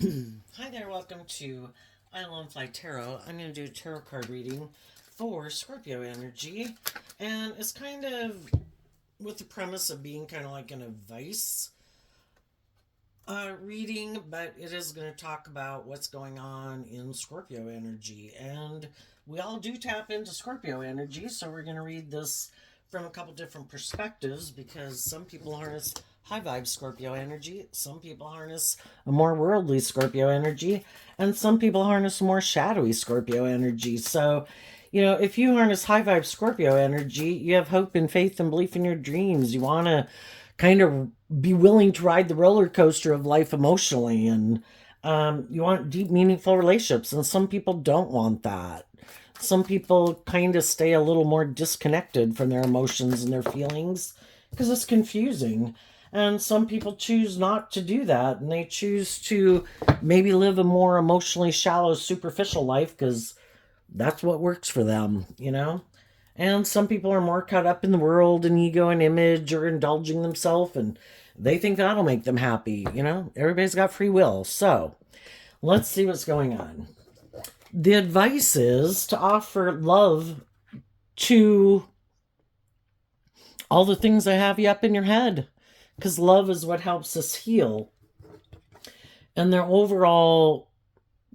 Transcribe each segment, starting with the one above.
Hi there, welcome to I Lone Fly Tarot. I'm going to do a tarot card reading for Scorpio energy, and it's kind of with the premise of being kind of like an advice reading, but it is going to talk about what's going on in Scorpio energy. And we all do tap into Scorpio energy, so we're going to read this from a couple different perspectives because some people harness high vibe Scorpio energy, some people harness a more worldly Scorpio energy, and some people harness more shadowy Scorpio energy. So, if you harness high vibe Scorpio energy, you have hope and faith and belief in your dreams. You want to kind of be willing to ride the roller coaster of life emotionally, and you want deep meaningful relationships, and some people don't want that. Some people kind of stay a little more disconnected from their emotions and their feelings because it's confusing, and some people choose not to do that, and they choose to maybe live a more emotionally shallow superficial life because that's what works for them. And some people are more caught up in the world and ego and image or indulging themselves, and they think that'll make them happy. Everybody's got free will. So let's see what's going on. The advice is to offer love to all the things that have you up in your head, because love is what helps us heal. And their overall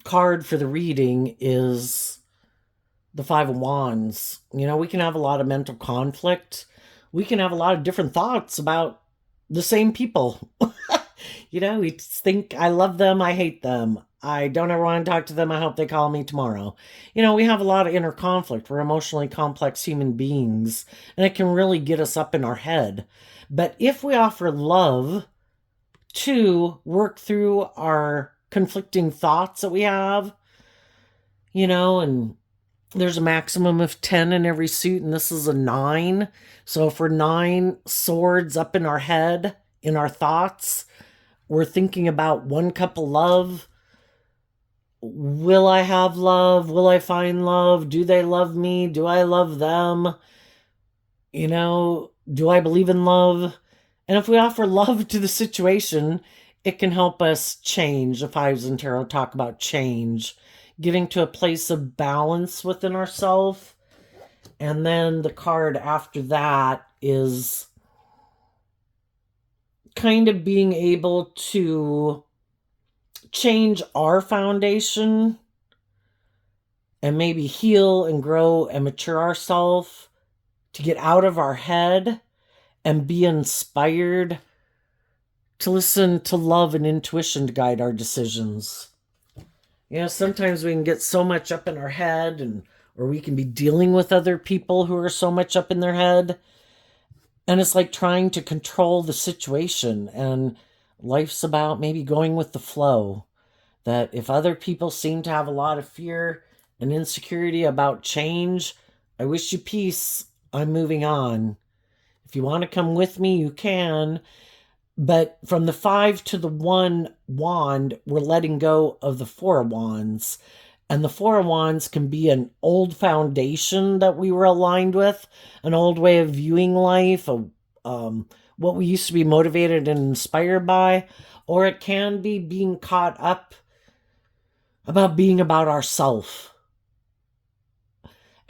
card for the reading is the Five of Wands. We can have a lot of mental conflict. We can have a lot of different thoughts about the same people. We think, I love them, I hate them. I don't ever want to talk to them. I hope they call me tomorrow. We have a lot of inner conflict. We're emotionally complex human beings, and it can really get us up in our head. But if we offer love to work through our conflicting thoughts that we have, and there's a maximum of 10 in every suit, and this is a 9. So for 9 swords up in our head, in our thoughts, we're thinking about one cup of love. Will I have love? Will I find love? Do they love me? Do I love them? Do I believe in love? And if we offer love to the situation, it can help us change. The Fives in Tarot talk about change, getting to a place of balance within ourselves. And then the card after that is kind of being able to change our foundation and maybe heal and grow and mature ourselves to get out of our head and be inspired to listen to love and intuition to guide our decisions. Sometimes we can get so much up in our head, or we can be dealing with other people who are so much up in their head, and it's like trying to control the situation, and life's about maybe going with the flow. That if other people seem to have a lot of fear and insecurity about change, I wish you peace. I'm moving on. If you want to come with me, you can. But from the 5 to the 1 wand, we're letting go of the 4 of wands. And the 4 of wands can be an old foundation that we were aligned with, an old way of viewing life, what we used to be motivated and inspired by, or it can be being caught up about being about ourself.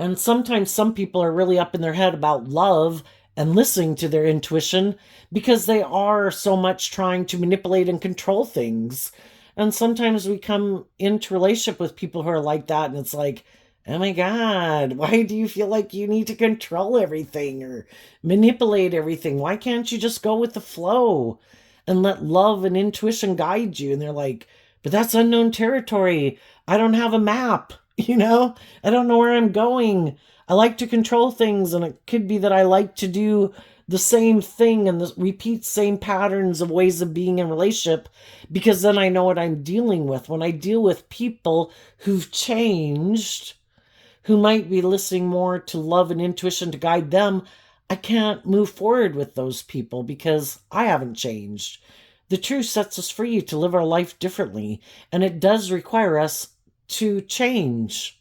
And sometimes some people are really up in their head about love and listening to their intuition because they are so much trying to manipulate and control things. And sometimes we come into relationship with people who are like that, and it's like, oh my God, why do you feel like you need to control everything or manipulate everything? Why can't you just go with the flow and let love and intuition guide you? And they're like, but that's unknown territory. I don't have a map, I don't know where I'm going. I like to control things, and it could be that I like to do the same thing and repeat same patterns of ways of being in relationship because then I know what I'm dealing with. When I deal with people who've changed, who might be listening more to love and intuition to guide them, I can't move forward with those people because I haven't changed. The truth sets us free to live our life differently, and it does require us to change.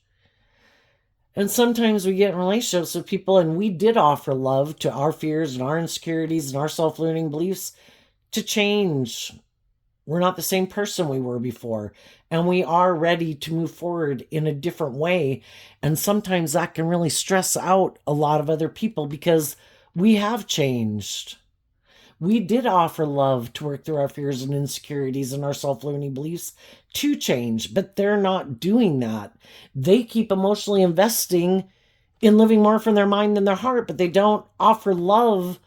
And sometimes we get in relationships with people and we did offer love to our fears and our insecurities and our self-limiting beliefs to change We're not the same person we were before. And we are ready to move forward in a different way. And sometimes that can really stress out a lot of other people because we have changed. We did offer love to work through our fears and insecurities and our self-limiting beliefs to change, but they're not doing that. They keep emotionally investing in living more from their mind than their heart, but they don't offer love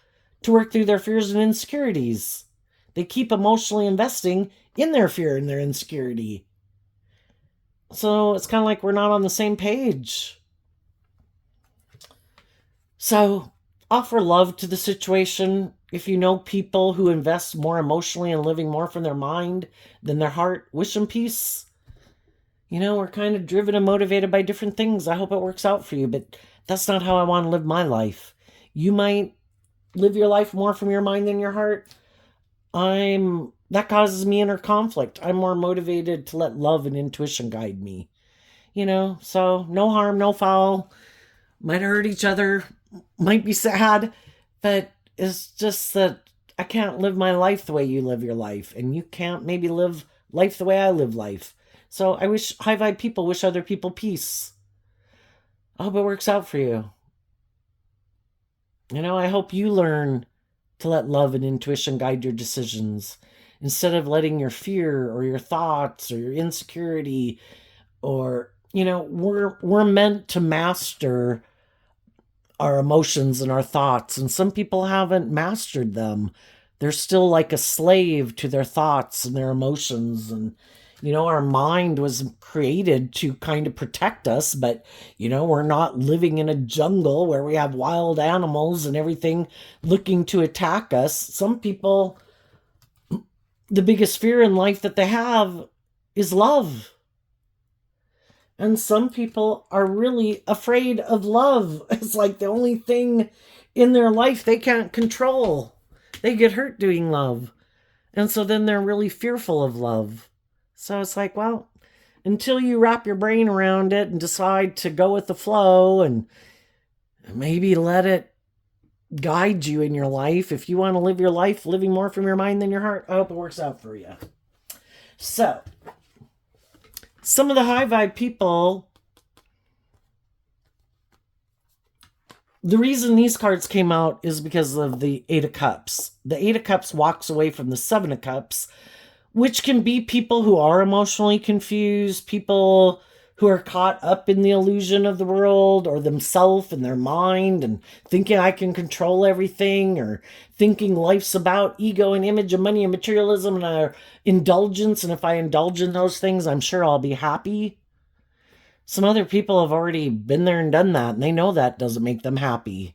to work through their fears and insecurities. They keep emotionally investing in their fear and their insecurity. So it's kind of like we're not on the same page. So offer love to the situation. If you know people who invest more emotionally in living more from their mind than their heart, wish them peace. We're kind of driven and motivated by different things. I hope it works out for you, but that's not how I want to live my life. You might live your life more from your mind than your heart. That causes me inner conflict. I'm more motivated to let love and intuition guide me. So no harm, no foul. Might hurt each other, might be sad, but it's just that I can't live my life the way you live your life, and you can't maybe live life the way I live life. So I wish high vibe people wish other people peace. I hope it works out for you. I hope you learn to let love and intuition guide your decisions instead of letting your fear or your thoughts or your insecurity or, we're meant to master our emotions and our thoughts, and some people haven't mastered them. They're still like a slave to their thoughts and their emotions. And our mind was created to kind of protect us, but we're not living in a jungle where we have wild animals and everything looking to attack us. Some people, the biggest fear in life that they have is love. And some people are really afraid of love. It's like the only thing in their life they can't control. They get hurt doing love. And so then they're really fearful of love. So it's like, well, until you wrap your brain around it and decide to go with the flow and maybe let it guide you in your life, if you want to live your life living more from your mind than your heart, I hope it works out for you. So, some of the high vibe people, the reason these cards came out is because of the Eight of Cups. The Eight of Cups walks away from the Seven of Cups, which can be people who are emotionally confused, people who are caught up in the illusion of the world or themselves and their mind and thinking I can control everything, or thinking life's about ego and image and money and materialism and our indulgence. And if I indulge in those things, I'm sure I'll be happy. Some other people have already been there and done that, and they know that doesn't make them happy.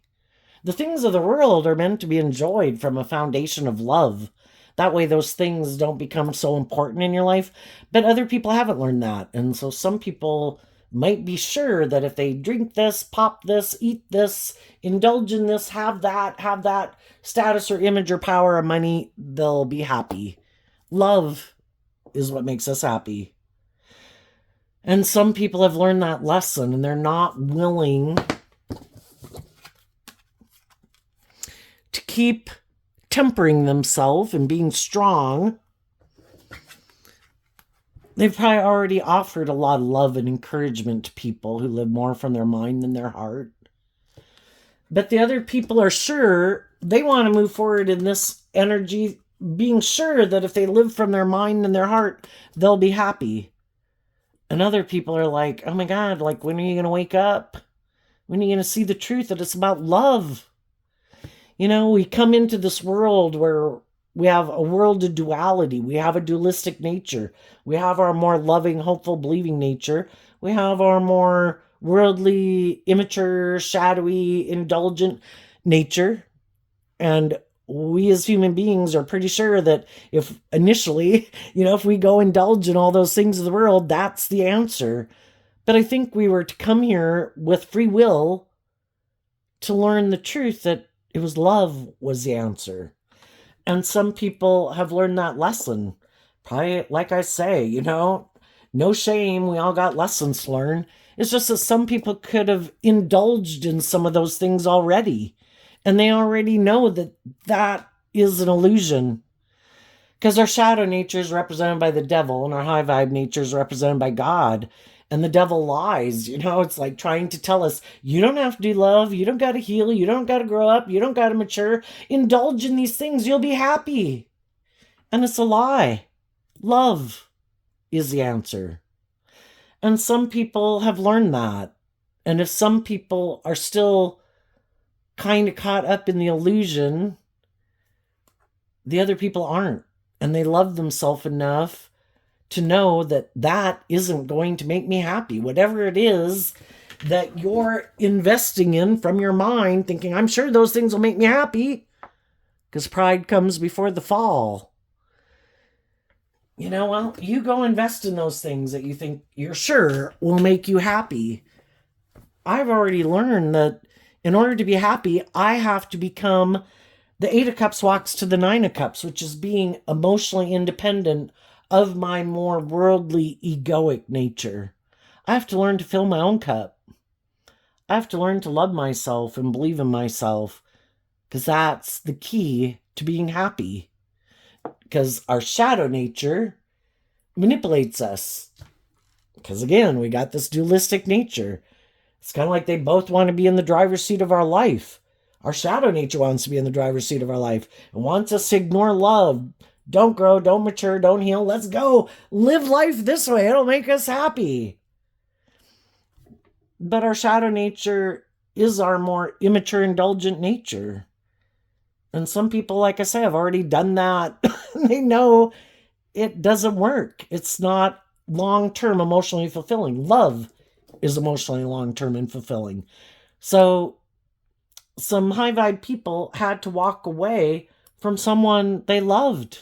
The things of the world are meant to be enjoyed from a foundation of love. That way those things don't become so important in your life. But other people haven't learned that. And so some people might be sure that if they drink this, pop this, eat this, indulge in this, have that status or image or power or money, they'll be happy. Love is what makes us happy. And some people have learned that lesson and they're not willing to keep tempering themselves and being strong. They've probably already offered a lot of love and encouragement to people who live more from their mind than their heart. But the other people are sure they want to move forward in this energy, being sure that if they live from their mind and their heart, they'll be happy. And other people are like, oh my God, like, when are you going to wake up? When are you going to see the truth that it's about love? We come into this world where we have a world of duality. We have a dualistic nature. We have our more loving, hopeful, believing nature. We have our more worldly, immature, shadowy, indulgent nature. And we as human beings are pretty sure that if initially, if we go indulge in all those things of the world, that's the answer. But I think we were to come here with free will to learn the truth that it was love was the answer. And some people have learned that lesson. Probably, like I say, no shame. We all got lessons to learn. It's just that some people could have indulged in some of those things already. And they already know that that is an illusion. Because our shadow nature is represented by the devil and our high vibe nature is represented by God. And the devil lies. It's like trying to tell us, you don't have to do love, you don't got to heal, you don't got to grow up, you don't got to mature. Indulge in these things, you'll be happy. And it's a lie. Love is the answer. And some people have learned that. And if some people are still kind of caught up in the illusion, the other people aren't. And they love themselves enough to know that that isn't going to make me happy. Whatever it is that you're investing in from your mind, thinking, I'm sure those things will make me happy, because pride comes before the fall. Well, you go invest in those things that you think you're sure will make you happy. I've already learned that in order to be happy, I have to become the 8 of Cups walks to the 9 of Cups, which is being emotionally independent of my more worldly, egoic nature. I have to learn to fill my own cup. I have to learn to love myself and believe in myself, because that's the key to being happy. Because our shadow nature manipulates us. Because again, we got this dualistic nature. It's kind of like they both want to be in the driver's seat of our life. Our shadow nature wants to be in the driver's seat of our life and wants us to ignore love. Don't grow, don't mature, don't heal. Let's go live life this way. It'll make us happy. But our shadow nature is our more immature, indulgent nature. And some people, like I say, have already done that. They know it doesn't work. It's not long-term emotionally fulfilling. Love is emotionally long-term and fulfilling. So some high vibe people had to walk away from someone they loved.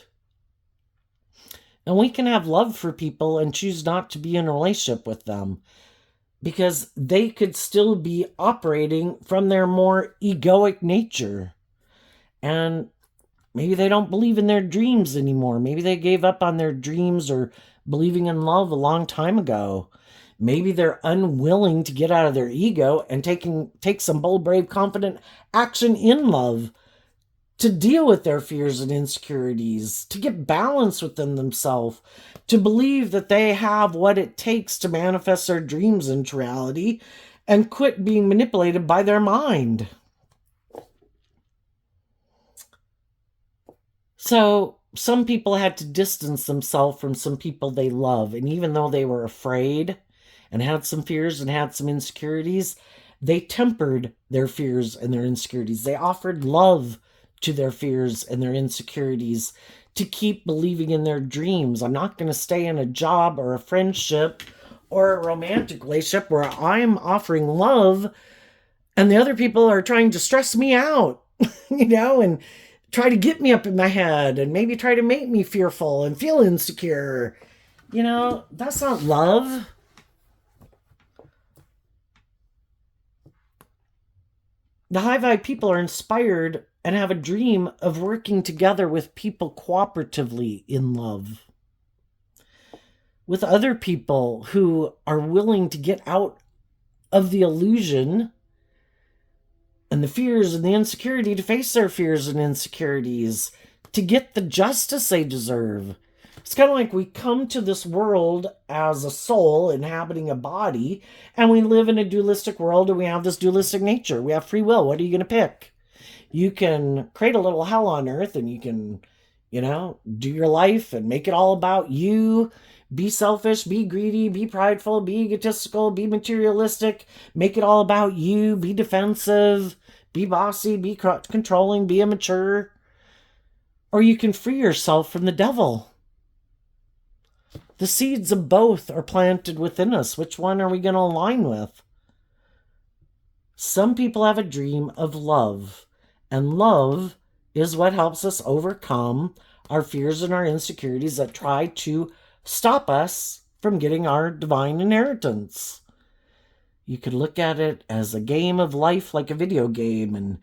And we can have love for people and choose not to be in a relationship with them, because they could still be operating from their more egoic nature. And maybe they don't believe in their dreams anymore. Maybe they gave up on their dreams or believing in love a long time ago. Maybe they're unwilling to get out of their ego and take some bold, brave, confident action in love to deal with their fears and insecurities, to get balance within themselves, to believe that they have what it takes to manifest their dreams into reality and quit being manipulated by their mind. So some people had to distance themselves from some people they love. And even though they were afraid and had some fears and had some insecurities, they tempered their fears and their insecurities. They offered love to their fears and their insecurities to keep believing in their dreams. I'm not going to stay in a job or a friendship or a romantic relationship where I'm offering love and the other people are trying to stress me out, and try to get me up in my head and maybe try to make me fearful and feel insecure. That's not love. The high vibe people are inspired and have a dream of working together with people cooperatively in love. With other people who are willing to get out of the illusion and the fears and the insecurity, to face their fears and insecurities, to get the justice they deserve. It's kind of like we come to this world as a soul inhabiting a body, and we live in a dualistic world, and we have this dualistic nature. We have free will. What are you going to pick? You can create a little hell on earth, and you can, do your life and make it all about you. Be selfish, be greedy, be prideful, be egotistical, be materialistic. Make it all about you. Be defensive, be bossy, be controlling, be immature. Or you can free yourself from the devil. The seeds of both are planted within us. Which one are we going to align with? Some people have a dream of love, and love is what helps us overcome our fears and our insecurities that try to stop us from getting our divine inheritance. You could look at it as a game of life, like a video game, and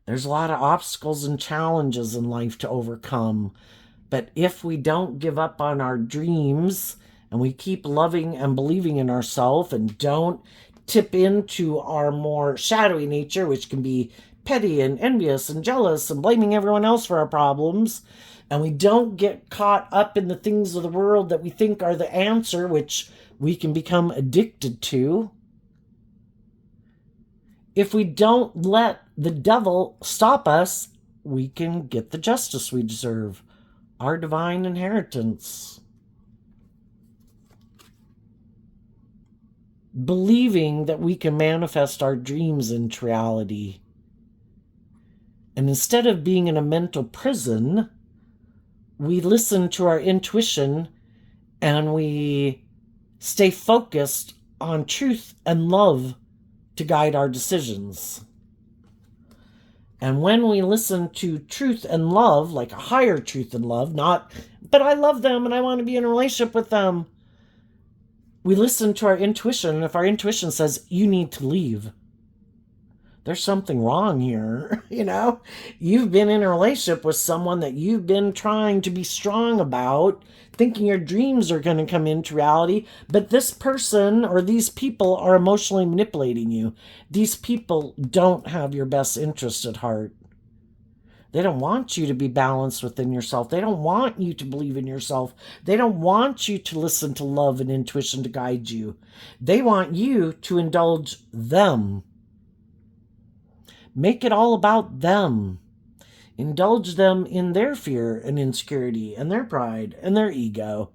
there's a lot of obstacles and challenges in life to overcome. But if we don't give up on our dreams and we keep loving and believing in ourselves and don't tip into our more shadowy nature, which can be petty and envious and jealous and blaming everyone else for our problems, and we don't get caught up in the things of the world that we think are the answer, which we can become addicted to, if we don't let the devil stop us, we can get the justice we deserve, our divine inheritance. Believing that we can manifest our dreams into reality. And instead of being in a mental prison, we listen to our intuition and we stay focused on truth and love to guide our decisions. And when we listen to truth and love, like a higher truth and love, not, but I love them and I want to be in a relationship with them, we listen to our intuition. And if our intuition says, you need to leave, there's something wrong here. You've been in a relationship with someone that you've been trying to be strong about, thinking your dreams are going to come into reality, but this person or these people are emotionally manipulating you. These people don't have your best interest at heart. They don't want you to be balanced within yourself. They don't want you to believe in yourself. They don't want you to listen to love and intuition to guide you. They want you to indulge them. Make it all about them. Indulge them in their fear and insecurity and their pride and their ego.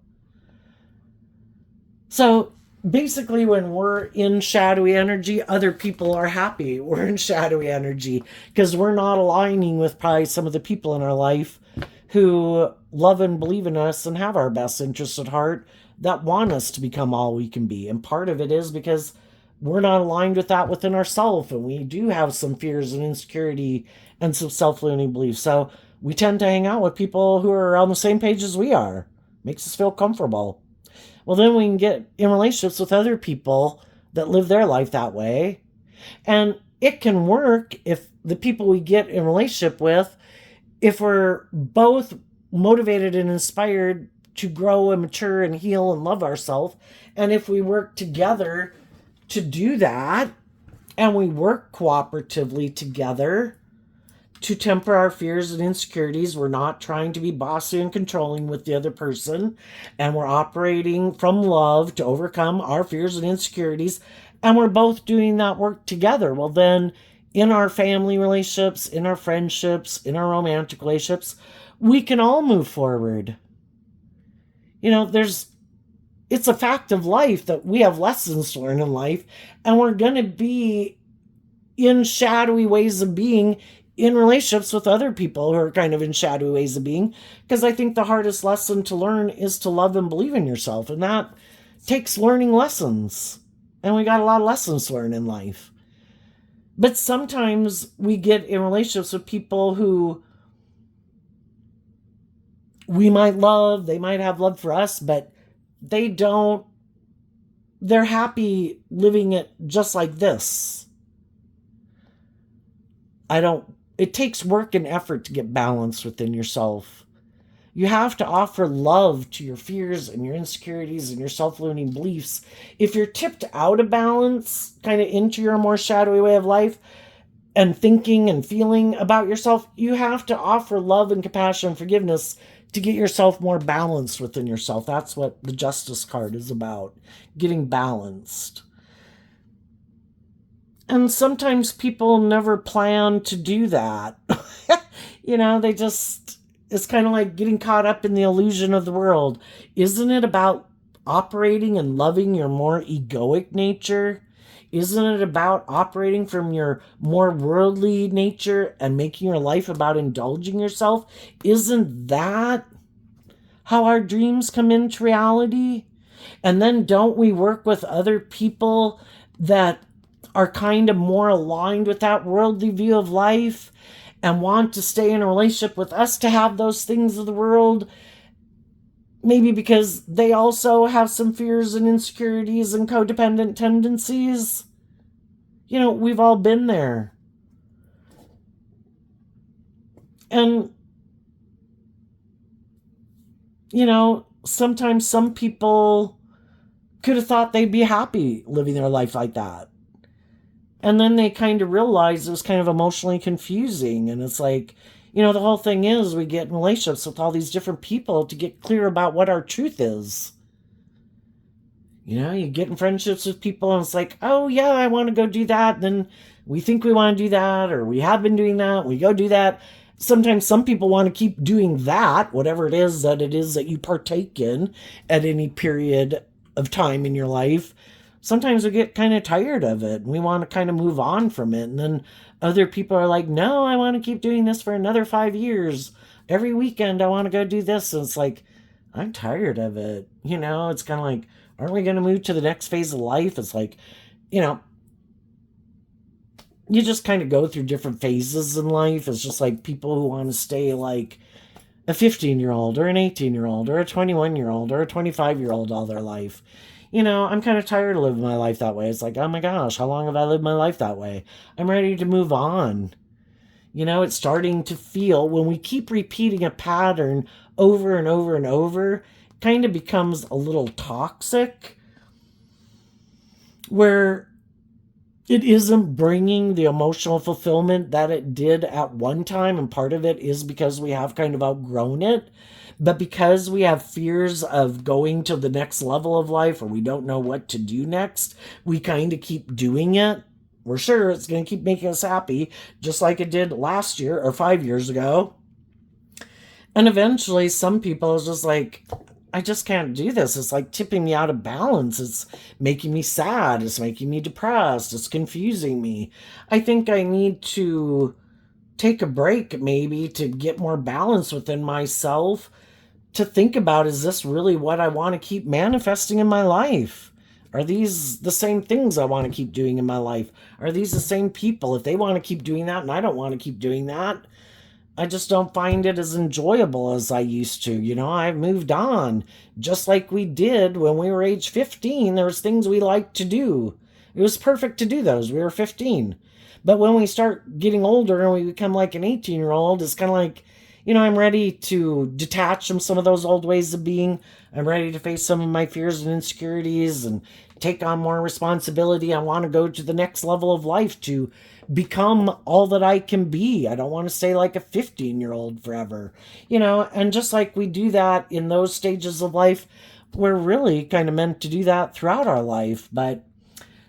So basically, when we're in shadowy energy, other people are happy we're in shadowy energy because we're not aligning with probably some of the people in our life who love and believe in us and have our best interests at heart, that want us to become all we can be. And part of it is because we're not aligned with that within ourselves, and we do have some fears and insecurity and some self-limiting beliefs. So we tend to hang out with people who are on the same page as we are. Makes us feel comfortable. Well, then we can get in relationships with other people that live their life that way. And it can work if the people we get in relationship with, if we're both motivated and inspired to grow and mature and heal and love ourselves, and if we work together to do that, and we work cooperatively together to temper our fears and insecurities. We're not trying to be bossy and controlling with the other person, and we're operating from love to overcome our fears and insecurities, and we're both doing that work together. Well, then in our family relationships, in our friendships, in our romantic relationships, we can all move forward. It's a fact of life that we have lessons to learn in life, and we're going to be in shadowy ways of being in relationships with other people who are kind of in shadowy ways of being, because I think the hardest lesson to learn is to love and believe in yourself, and that takes learning lessons, and we got a lot of lessons to learn in life. But sometimes we get in relationships with people who we might love, they might have love for us, but they're happy living it just like this. It takes work and effort to get balance within yourself. You have to offer love to your fears and your insecurities and your self-limiting beliefs. If you're tipped out of balance, kind of into your more shadowy way of life and thinking and feeling about yourself, you have to offer love and compassion and forgiveness to get yourself more balanced within yourself. That's what the Justice card is about, getting balanced. And sometimes people never plan to do that. It's kind of like getting caught up in the illusion of the world. Isn't it about operating and loving your more egoic nature? Isn't it about operating from your more worldly nature and making your life about indulging yourself? Isn't that how our dreams come into reality? And then don't we work with other people that are kind of more aligned with that worldly view of life and want to stay in a relationship with us to have those things of the world? Maybe because they also have some fears and insecurities and codependent tendencies. We've all been there. And, sometimes some people could have thought they'd be happy living their life like that. And then they kind of realize it was kind of emotionally confusing. And it's like, the whole thing is we get in relationships with all these different people to get clear about what our truth is. You get in friendships with people and it's like, oh, yeah, I want to go do that. Then we think we want to do that, or we have been doing that. We go do that. Sometimes some people want to keep doing that, whatever it is that you partake in at any period of time in your life. Sometimes we get kind of tired of it and we want to kind of move on from it. And then other people are like, no, I want to keep doing this for another 5 years. Every weekend I want to go do this. And it's like, I'm tired of it. It's kind of like, aren't we going to move to the next phase of life? It's like, you know, you just kind of go through different phases in life. It's just like people who want to stay like a 15-year-old or an 18-year-old or a 21-year-old or a 25-year-old all their life. I'm kind of tired of living my life that way. It's like, oh my gosh, how long have I lived my life that way? I'm ready to move on. It's starting to feel, when we keep repeating a pattern over and over and over, it kind of becomes a little toxic, where it isn't bringing the emotional fulfillment that it did at one time. And part of it is because we have kind of outgrown it. But because we have fears of going to the next level of life, or we don't know what to do next, we kind of keep doing it. We're sure it's going to keep making us happy, just like it did last year or 5 years ago. And eventually some people are just like, I just can't do this. It's like tipping me out of balance. It's making me sad. It's making me depressed. It's confusing me. I think I need to take a break, maybe, to get more balance within myself, to think about, is this really what I want to keep manifesting in my life? Are these the same things I want to keep doing in my life? Are these the same people? If they want to keep doing that and I don't want to keep doing that, I just don't find it as enjoyable as I used to. I've moved on. Just like we did when we were age 15, there was things we liked to do. It was perfect to do those. We were 15. But when we start getting older and we become like an 18-year-old, it's kind of like, I'm ready to detach from some of those old ways of being. I'm ready to face some of my fears and insecurities and take on more responsibility. I want to go to the next level of life to become all that I can be. I don't want to stay like a 15-year-old forever. And just like we do that in those stages of life, we're really kind of meant to do that throughout our life. But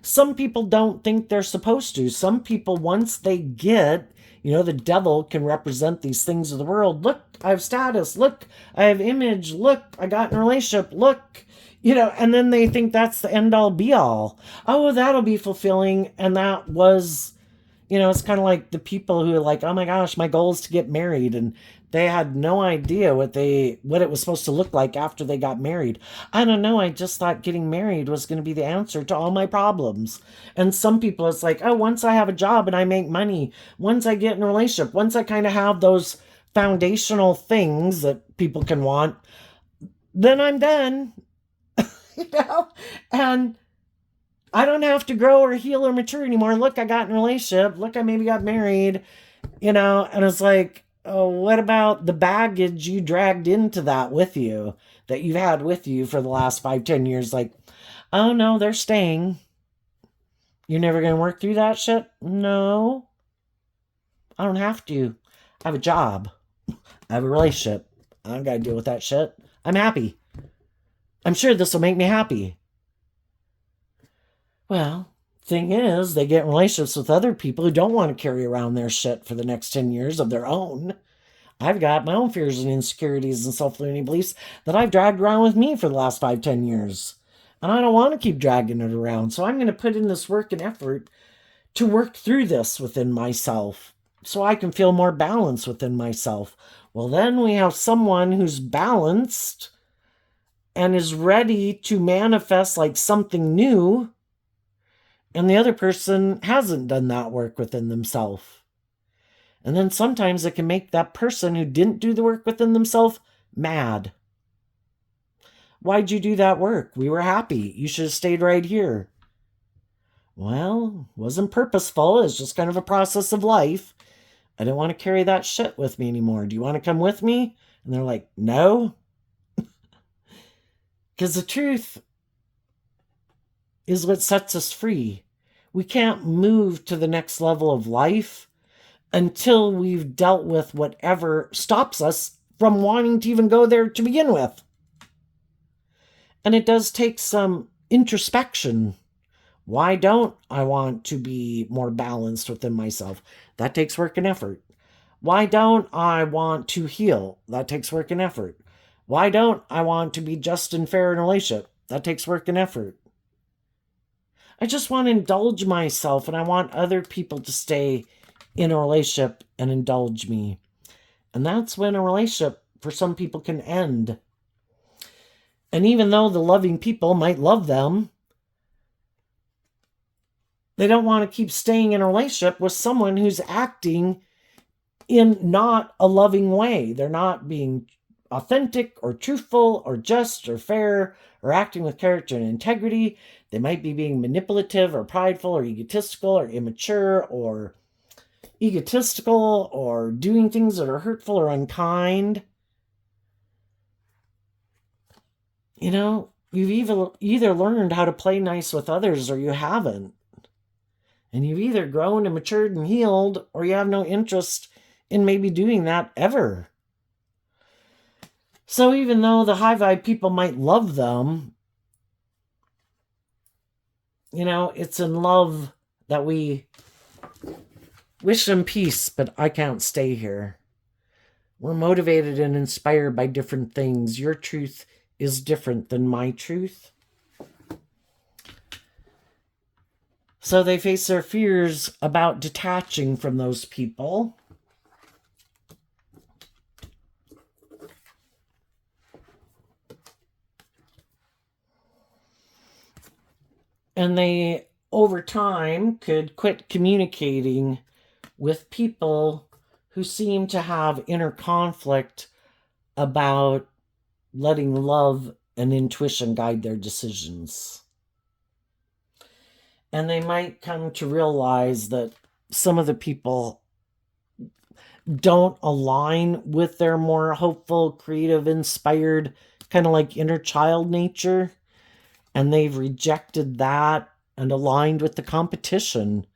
some people don't think they're supposed to. Some people, once they get, the devil can represent these things of the world. Look, I have status. Look, I have image. Look, I got in a relationship. Look, and then they think that's the end all be all. Oh, that'll be fulfilling. And that was, it's kind of like the people who are like, oh my gosh, my goal is to get married. And they had no idea what it was supposed to look like after they got married. I don't know. I just thought getting married was going to be the answer to all my problems. And some people, it's like, oh, once I have a job and I make money, once I get in a relationship, once I kind of have those foundational things that people can want, then I'm done. And I don't have to grow or heal or mature anymore. Look, I got in a relationship. Look, I maybe got married, and it's like, oh, what about the baggage you dragged into that with you, that you've had with you for the last 5-10 years? Like, oh no, they're staying. You're never going to work through that shit? No, I don't have to. I have a job. I have a relationship. I don't got to deal with that shit. I'm happy. I'm sure this will make me happy. Well, thing is, they get in relationships with other people who don't want to carry around their shit for the next 10 years of their own. I've got my own fears and insecurities and self-limiting beliefs that I've dragged around with me for the last 5-10 years. And I don't want to keep dragging it around. So I'm going to put in this work and effort to work through this within myself so I can feel more balanced within myself. Well, then we have someone who's balanced and is ready to manifest like something new, and the other person hasn't done that work within themselves. And then sometimes it can make that person who didn't do the work within themselves mad. Why'd you do that work? We were happy. You should have stayed right here. Well, wasn't purposeful. It's just kind of a process of life. I didn't want to carry that shit with me anymore. Do you want to come with me? And they're like, no. Because the truth is what sets us free. We can't move to the next level of life until we've dealt with whatever stops us from wanting to even go there to begin with. And it does take some introspection. Why don't I want to be more balanced within myself? That takes work and effort. Why don't I want to heal? That takes work and effort. Why don't I want to be just and fair in a relationship? That takes work and effort. I just want to indulge myself, and I want other people to stay in a relationship and indulge me. And that's when a relationship for some people can end. And even though the loving people might love them, they don't want to keep staying in a relationship with someone who's acting in not a loving way. They're not being authentic or truthful or just or fair or acting with character and integrity. They might be being manipulative or prideful or egotistical or immature or egotistical or doing things that are hurtful or unkind. You know, you've either learned how to play nice with others or you haven't. And you've either grown and matured and healed, or you have no interest in maybe doing that ever. So even though the high vibe people might love them, you know, it's in love that we wish them peace, but I can't stay here. We're motivated and inspired by different things. Your truth is different than my truth. So they face their fears about detaching from those people. And they, over time, could quit communicating with people who seem to have inner conflict about letting love and intuition guide their decisions. And they might come to realize that some of the people don't align with their more hopeful, creative, inspired, kind of like inner child nature. And they've rejected that and aligned with the competition.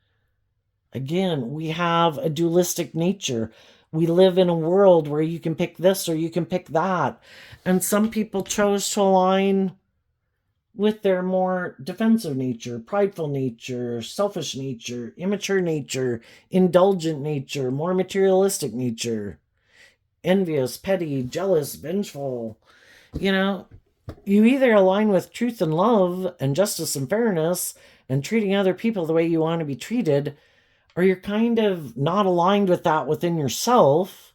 Again, we have a dualistic nature. We live in a world where you can pick this or you can pick that. And some people chose to align with their more defensive nature, prideful nature, selfish nature, immature nature, indulgent nature, more materialistic nature, envious, petty, jealous, vengeful. You know, you either align with truth and love and justice and fairness and treating other people the way you want to be treated, or you're kind of not aligned with that within yourself.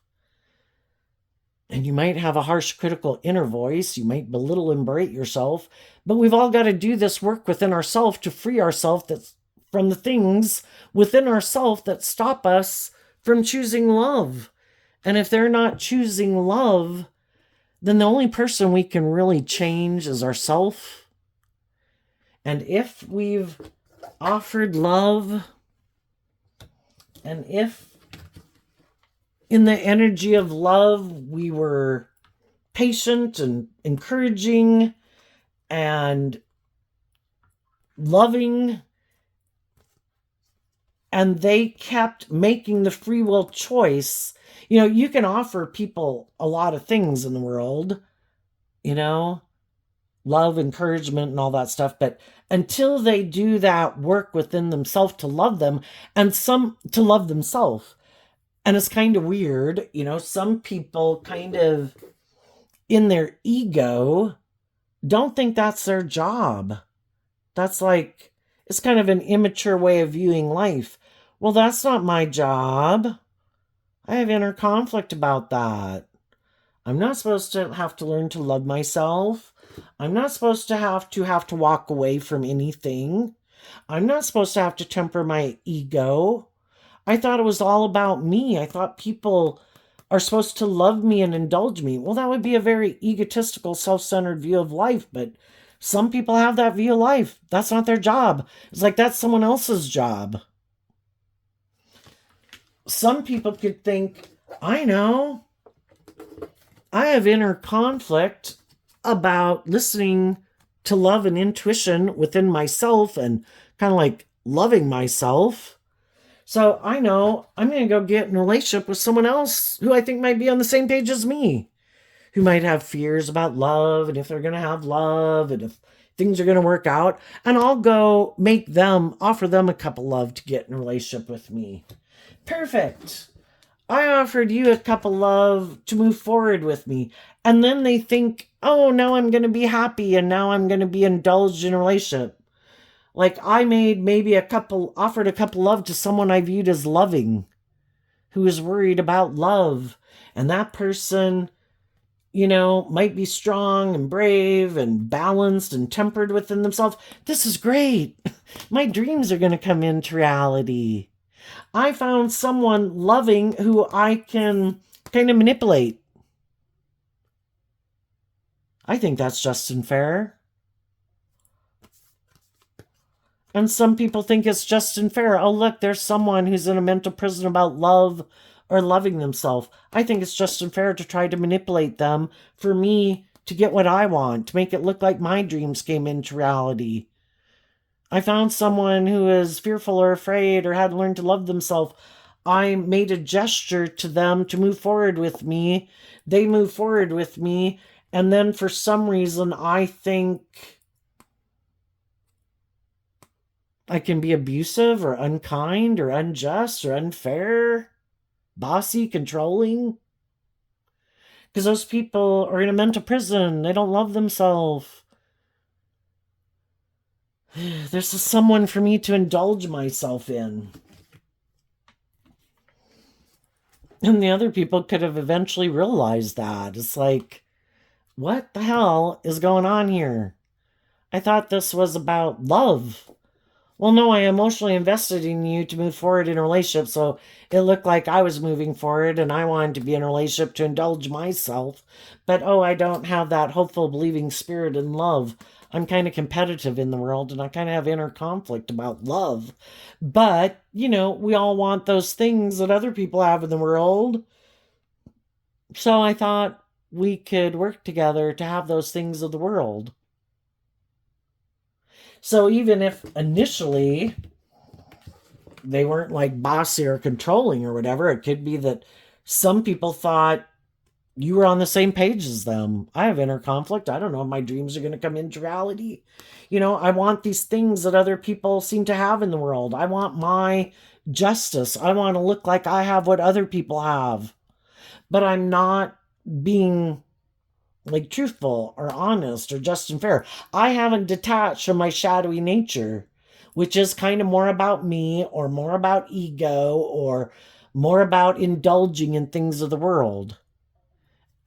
And you might have a harsh, critical inner voice. You might belittle and berate yourself. But we've all got to do this work within ourselves to free ourselves from the things within ourselves that stop us from choosing love. And if they're not choosing love, then the only person we can really change is ourselves. And if we've offered love, and if in the energy of love we were patient and encouraging and loving, and they kept making the free will choice. You know, you can offer people a lot of things in the world, you know, love, encouragement, and all that stuff. But until they do that work within themselves to love them, and some to love themselves, and it's kind of weird, you know, some people kind of in their ego don't think that's their job. That's like, it's kind of an immature way of viewing life. Well, that's not my job. I have inner conflict about that. I'm not supposed to have to learn to love myself. I'm not supposed to have to walk away from anything. I'm not supposed to have to temper my ego. I thought it was all about me. I thought people are supposed to love me and indulge me. Well, that would be a very egotistical, self-centered view of life, but some people have that view of life. That's not their job. It's like that's someone else's job. Some people could think, I know, I have inner conflict about listening to love and intuition within myself and kind of like loving myself. So I know I'm going to go get in a relationship with someone else who I think might be on the same page as me, who might have fears about love and if they're going to have love and if things are going to work out. And I'll go offer them a cup of love to get in a relationship with me. Perfect. I offered you a cup of love to move forward with me. And then they think, oh, now I'm going to be happy and now I'm going to be indulged in a relationship. Like I offered a cup of love to someone I viewed as loving, who is worried about love. And that person, might be strong and brave and balanced and tempered within themselves. This is great. My dreams are going to come into reality. I found someone loving who I can kind of manipulate. I think that's just and fair. And some people think it's just and fair. Oh, look, there's someone who's in a mental prison about love or loving themselves. I think it's just and fair to try to manipulate them for me to get what I want, to make it look like my dreams came into reality. I found someone who is fearful or afraid or had to learn to love themselves. I made a gesture to them to move forward with me. They move forward with me. And then for some reason, I think I can be abusive or unkind or unjust or unfair, bossy, controlling. Because those people are in a mental prison. They don't love themselves. There's someone for me to indulge myself in. And the other people could have eventually realized that. It's like, what the hell is going on here? I thought this was about love. Well, no, I emotionally invested in you to move forward in a relationship, so it looked like I was moving forward and I wanted to be in a relationship to indulge myself. But, I don't have that hopeful, believing spirit in love. I'm kind of competitive in the world and I kind of have inner conflict about love. But, we all want those things that other people have in the world. So I thought we could work together to have those things of the world. So even if initially they weren't like bossy or controlling or whatever, it could be that some people thought you were on the same page as them. I have inner conflict. I don't know if my dreams are going to come into reality. I want these things that other people seem to have in the world. I want my justice. I want to look like I have what other people have. But I'm not being like truthful or honest or just and fair. I haven't detached from my shadowy nature, which is kind of more about me or more about ego or more about indulging in things of the world.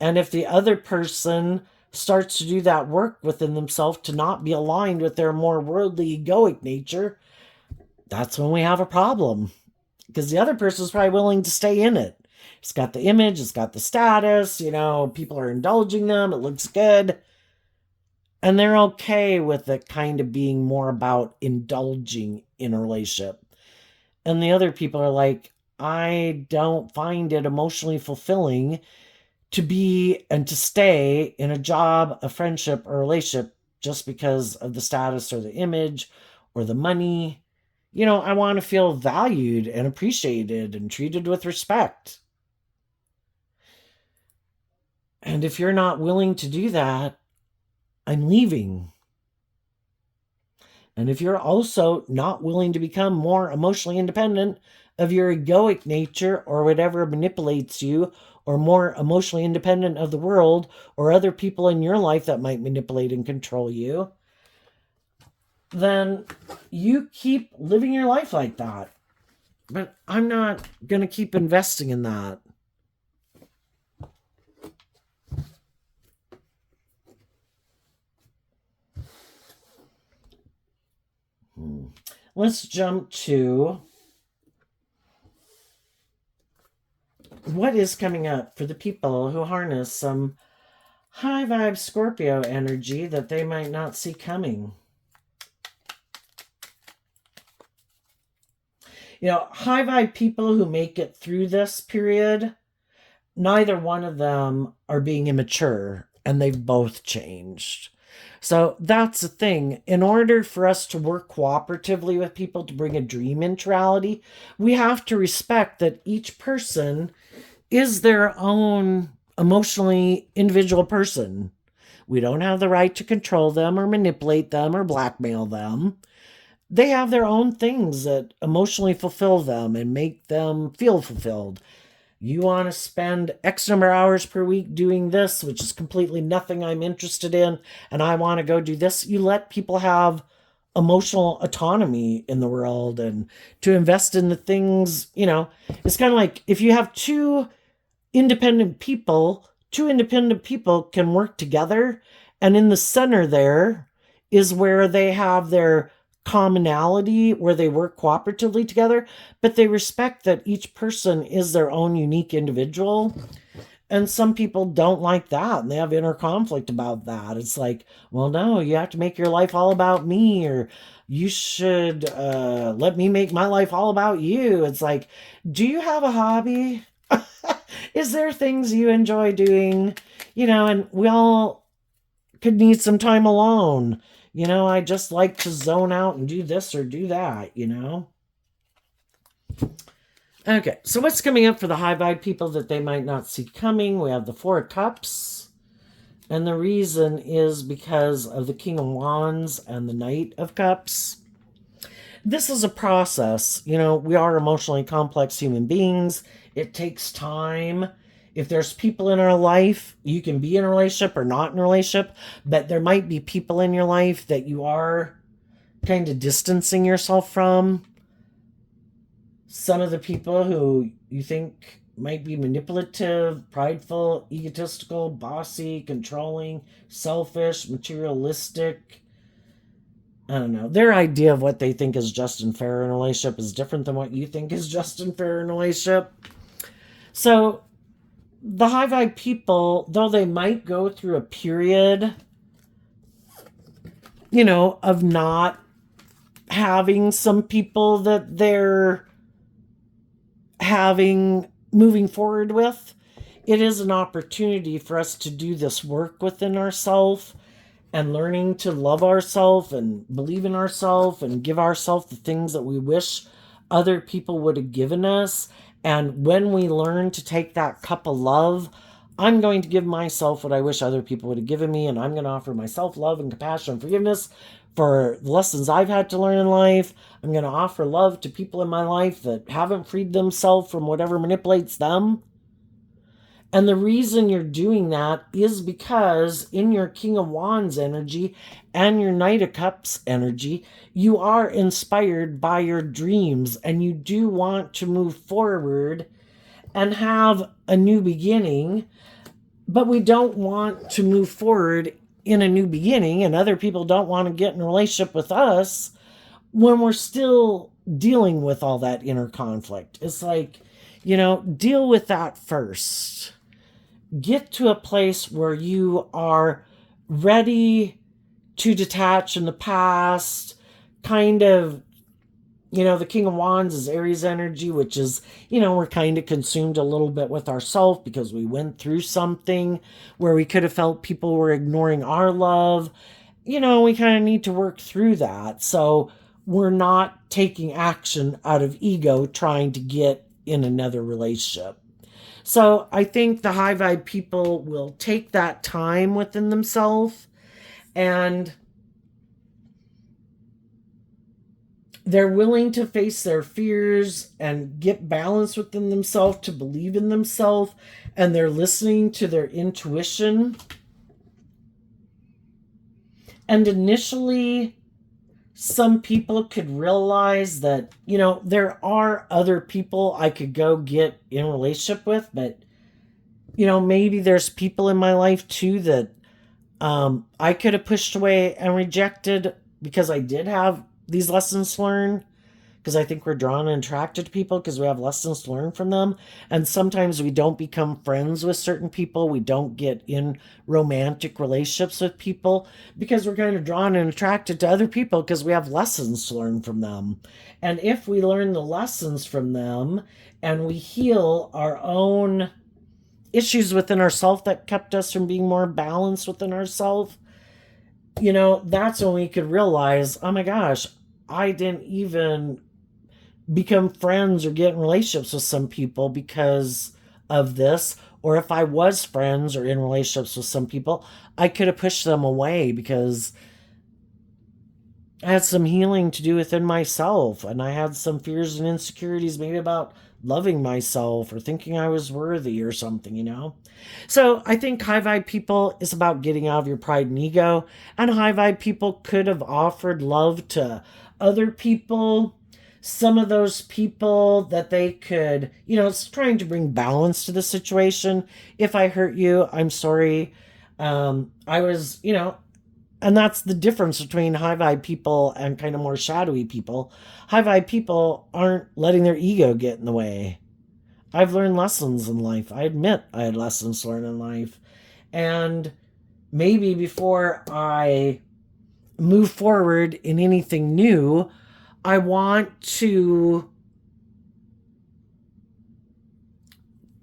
And if the other person starts to do that work within themselves to not be aligned with their more worldly egoic nature, that's when we have a problem. Because the other person is probably willing to stay in it. It's got the image, it's got the status, people are indulging them, it looks good. And they're okay with it kind of being more about indulging in a relationship. And the other people are like, I don't find it emotionally fulfilling to be and to stay in a job, a friendship, or a relationship just because of the status or the image or the money. I want to feel valued and appreciated and treated with respect. And if you're not willing to do that, I'm leaving. And if you're also not willing to become more emotionally independent of your egoic nature or whatever manipulates you, or more emotionally independent of the world or other people in your life that might manipulate and control you, then you keep living your life like that. But I'm not going to keep investing in that. Let's jump to what is coming up for the people who harness some high vibe Scorpio energy that they might not see coming. High vibe people who make it through this period, neither one of them are being immature, and they've both changed. So that's the thing. In order for us to work cooperatively with people to bring a dream into reality, we have to respect that each person is their own emotionally individual person. We don't have the right to control them or manipulate them or blackmail them. They have their own things that emotionally fulfill them and make them feel fulfilled. You want to spend X number of hours per week doing this, which is completely nothing I'm interested in, and I want to go do this. You let people have emotional autonomy in the world and to invest in the things, it's kind of like if you have independent people, two independent people can work together, and in the center there is where they have their commonality, where they work cooperatively together, but they respect that each person is their own unique individual. And some people don't like that, and they have inner conflict about that. It's like, well, no, you have to make your life all about me, or you should let me make my life all about you. It's like, do you have a hobby? Is there things you enjoy doing? And we all could need some time alone. I just like to zone out and do this or do that. Okay, so what's coming up for the high vibe people that they might not see coming? We have the Four of Cups. And the reason is because of the King of Wands and the Knight of Cups. This is a process. We are emotionally complex human beings. It takes time. If there's people in our life, you can be in a relationship or not in a relationship, but there might be people in your life that you are kind of distancing yourself from. Some of the people who you think might be manipulative, prideful, egotistical, bossy, controlling, selfish, materialistic. I don't know. Their idea of what they think is just and fair in a relationship is different than what you think is just and fair in a relationship. So the high vibe people, though they might go through a period, of not having some people that they're moving forward with, it is an opportunity for us to do this work within ourselves and learning to love ourselves and believe in ourselves and give ourselves the things that we wish other people would have given us. And when we learn to take that cup of love, I'm going to give myself what I wish other people would have given me, and I'm going to offer myself love and compassion and forgiveness for the lessons I've had to learn in life. I'm going to offer love to people in my life that haven't freed themselves from whatever manipulates them. And the reason you're doing that is because in your King of Wands energy and your Knight of Cups energy, you are inspired by your dreams and you do want to move forward and have a new beginning, but we don't want to move forward in a new beginning, and other people don't want to get in a relationship with us when we're still dealing with all that inner conflict. It's like, deal with that first. Get to a place where you are ready to detach in the past, kind of. The King of Wands is Aries energy, which is, we're kind of consumed a little bit with ourselves because we went through something where we could have felt people were ignoring our love. We kind of need to work through that. So we're not taking action out of ego trying to get in another relationship. So I think the high vibe people will take that time within themselves, and they're willing to face their fears and get balance within themselves to believe in themselves, and they're listening to their intuition. And initially, some people could realize that, there are other people I could go get in a relationship with, but, maybe there's people in my life too that I could have pushed away and rejected because I did have these lessons learned, because I think we're drawn and attracted to people because we have lessons to learn from them. And sometimes we don't become friends with certain people. We don't get in romantic relationships with people because we're kind of drawn and attracted to other people because we have lessons to learn from them. And if we learn the lessons from them and we heal our own issues within ourselves that kept us from being more balanced within ourselves, that's when we could realize, oh my gosh, I didn't even become friends or get in relationships with some people because of this. Or if I was friends or in relationships with some people, I could have pushed them away because I had some healing to do within myself, and I had some fears and insecurities maybe about loving myself or thinking I was worthy or something. So I think high vibe people is about getting out of your pride and ego, and high vibe people could have offered love to other people. Some of those people that they could, it's trying to bring balance to the situation. If I hurt you, I'm sorry. I was, and that's the difference between high vibe people and kind of more shadowy people. High vibe people aren't letting their ego get in the way. I've learned lessons in life. I admit I had lessons to learn in life. And maybe before I move forward in anything new, I want to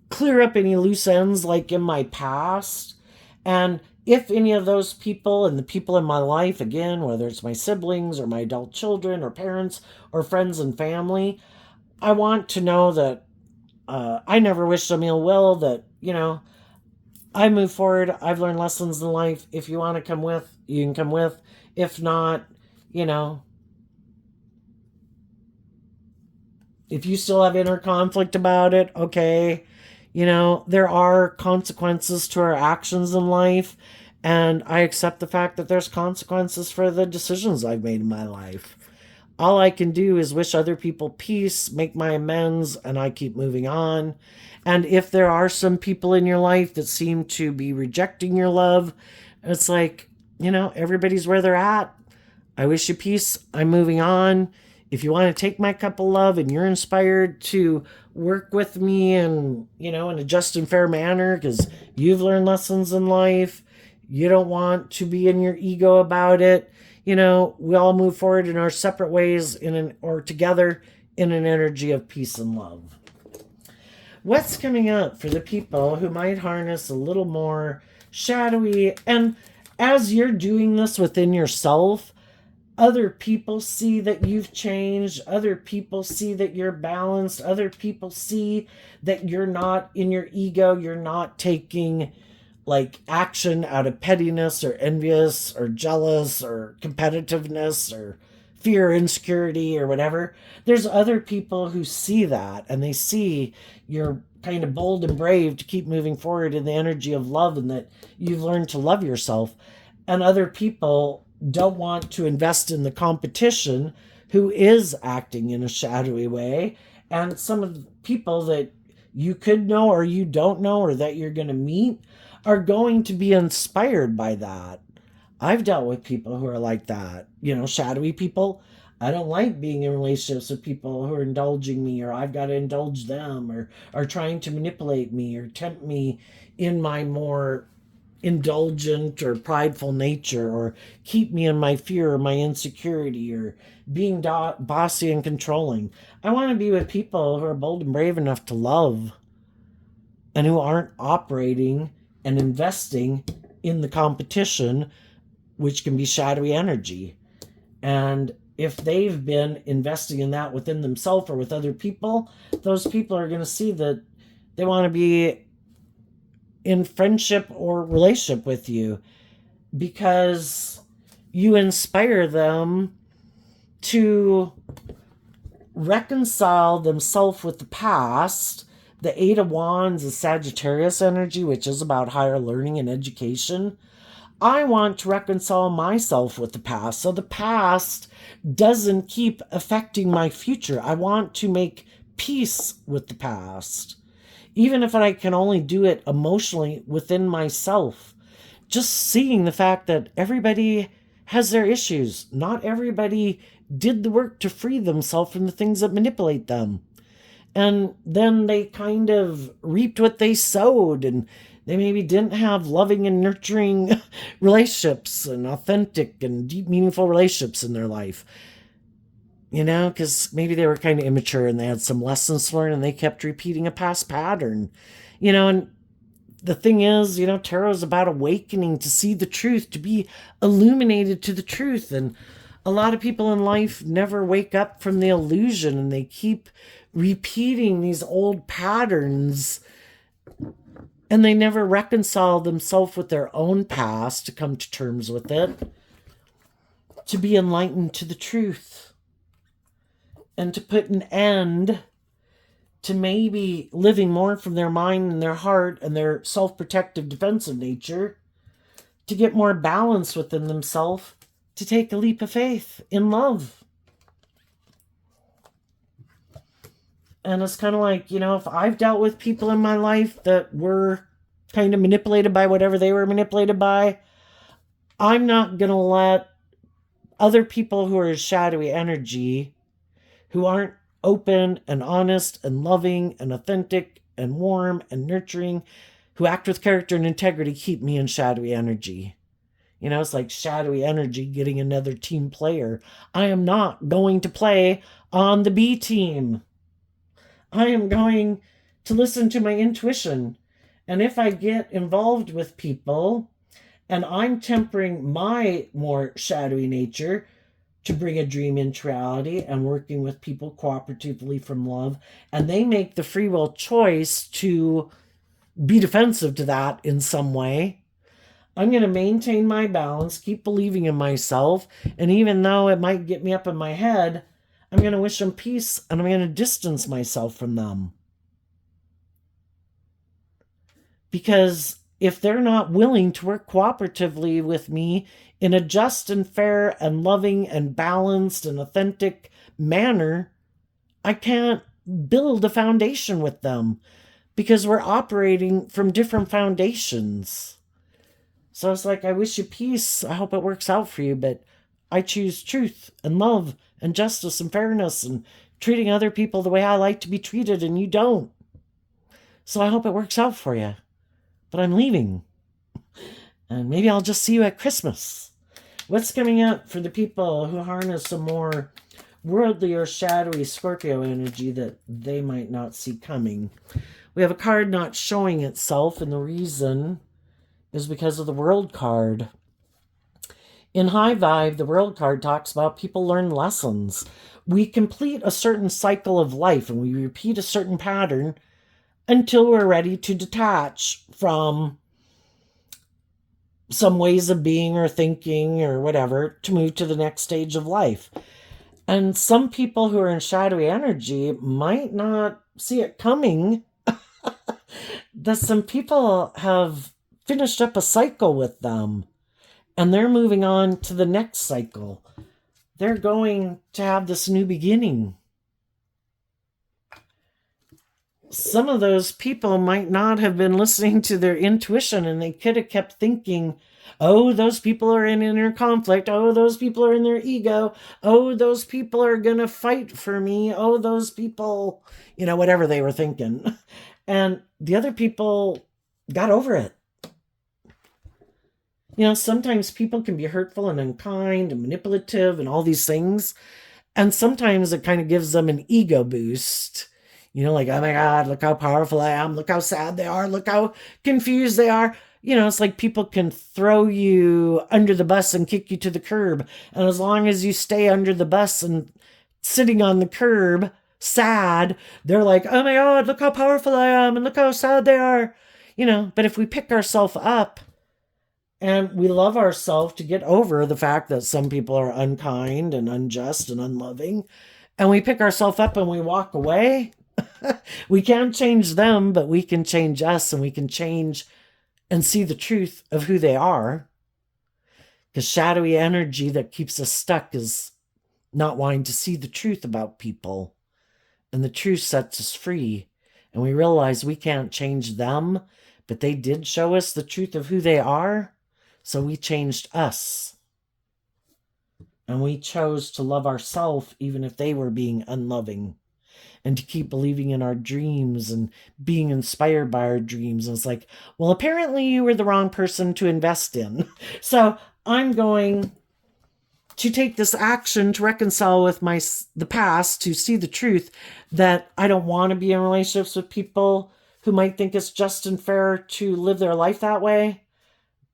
clear up any loose ends like in my past. And if any of those people and the people in my life, again, whether it's my siblings or my adult children or parents or friends and family, I want to know that I never wish them ill will, that, I move forward. I've learned lessons in life. If you want to come with, you can come with. If not, you know, if you still have inner conflict about it, okay. There are consequences to our actions in life, and I accept the fact that there's consequences for the decisions I've made in my life. All I can do is wish other people peace, make my amends, and I keep moving on. And if there are some people in your life that seem to be rejecting your love, it's like, everybody's where they're at. I wish you peace. I'm moving on. If you want to take my cup of love and you're inspired to work with me and, in a just and fair manner because you've learned lessons in life, you don't want to be in your ego about it. We all move forward in our separate ways or together in an energy of peace and love. What's coming up for the people who might harness a little more shadowy? And as you're doing this within yourself, other people see that you've changed. Other people see that you're balanced. Other people see that you're not in your ego. You're not taking like action out of pettiness or envious or jealous or competitiveness or fear, insecurity, or whatever. There's other people who see that, and they see you're kind of bold and brave to keep moving forward in the energy of love and that you've learned to love yourself. And other people don't want to invest in the competition who is acting in a shadowy way. And some of the people that you could know or you don't know or that you're going to meet are going to be inspired by that. I've dealt with people who are like that, shadowy people. I don't like being in relationships with people who are indulging me, or I've got to indulge them, or are trying to manipulate me or tempt me in my more indulgent or prideful nature, or keep me in my fear or my insecurity, or being bossy and controlling. I want to be with people who are bold and brave enough to love and who aren't operating and investing in the competition, which can be shadowy energy. And if they've been investing in that within themselves or with other people, those people are going to see that they want to be in friendship or relationship with you because you inspire them to reconcile themselves with the past. The Eight of Wands is Sagittarius energy, which is about higher learning and education. I want to reconcile myself with the past so the past doesn't keep affecting my future. I want to make peace with the past, even if I can only do it emotionally within myself. Just seeing the fact that everybody has their issues. Not everybody did the work to free themselves from the things that manipulate them. And then they kind of reaped what they sowed, and they maybe didn't have loving and nurturing relationships and authentic and deep, meaningful relationships in their life. Because maybe they were kind of immature and they had some lessons to learn and they kept repeating a past pattern. And the thing is, tarot is about awakening to see the truth, to be illuminated to the truth. And a lot of people in life never wake up from the illusion, and they keep repeating these old patterns, and they never reconcile themselves with their own past to come to terms with it, to be enlightened to the truth, and to put an end to maybe living more from their mind and their heart and their self-protective defensive nature, to get more balance within themselves, to take a leap of faith in love. And it's kind of like, if I've dealt with people in my life that were kind of manipulated by whatever they were manipulated by, I'm not going to let other people who are shadowy energy, who aren't open and honest and loving and authentic and warm and nurturing, who act with character and integrity, keep me in shadowy energy. It's like shadowy energy getting another team player. I am not going to play on the B team. I am going to listen to my intuition. And if I get involved with people and I'm tempering my more shadowy nature to bring a dream into reality and working with people cooperatively from love, and they make the free will choice to be defensive to that in some way, I'm going to maintain my balance, keep believing in myself, and even though it might get me up in my head, I'm going to wish them peace, and I'm going to distance myself from them. Because if they're not willing to work cooperatively with me in a just and fair and loving and balanced and authentic manner, I can't build a foundation with them, because we're operating from different foundations. So it's like, I wish you peace. I hope it works out for you, but I choose truth and love and justice and fairness and treating other people the way I like to be treated, and you don't. So I hope it works out for you. But I'm leaving. And maybe I'll just see you at Christmas. What's coming up for the people who harness some more worldly or shadowy Scorpio energy that they might not see coming? We have a card not showing itself, and the reason is because of the World card. In High Vibe, the World card talks about people learn lessons. We complete a certain cycle of life, and we repeat a certain pattern until we're ready to detach from some ways of being or thinking or whatever, to move to the next stage of life. And some people who are in shadowy energy might not see it coming that some people have finished up a cycle with them, and they're moving on to the next cycle. They're going to have this new beginning. Some of those people might not have been listening to their intuition, and they could have kept thinking, oh, those people are in inner conflict. Oh, those people are in their ego. Oh, those people are going to fight for me. Oh, those people, whatever they were thinking. And the other people got over it. Sometimes people can be hurtful and unkind and manipulative and all these things. And sometimes it kind of gives them an ego boost. Like, oh my God, look how powerful I am. Look how sad they are. Look how confused they are. It's like people can throw you under the bus and kick you to the curb. And as long as you stay under the bus and sitting on the curb, sad, they're like, oh my God, look how powerful I am. And look how sad they are. But if we pick ourselves up and we love ourselves to get over the fact that some people are unkind and unjust and unloving, and we pick ourselves up and we walk away, we can't change them, but we can change us, and we can change and see the truth of who they are. Because shadowy energy that keeps us stuck is not wanting to see the truth about people. And the truth sets us free. And we realize we can't change them, but they did show us the truth of who they are. So we changed us. And we chose to love ourselves even if they were being unloving. And to keep believing in our dreams and being inspired by our dreams. And it's like, well, apparently you were the wrong person to invest in. So I'm going to take this action to reconcile with the past, to see the truth that I don't want to be in relationships with people who might think it's just and fair to live their life that way.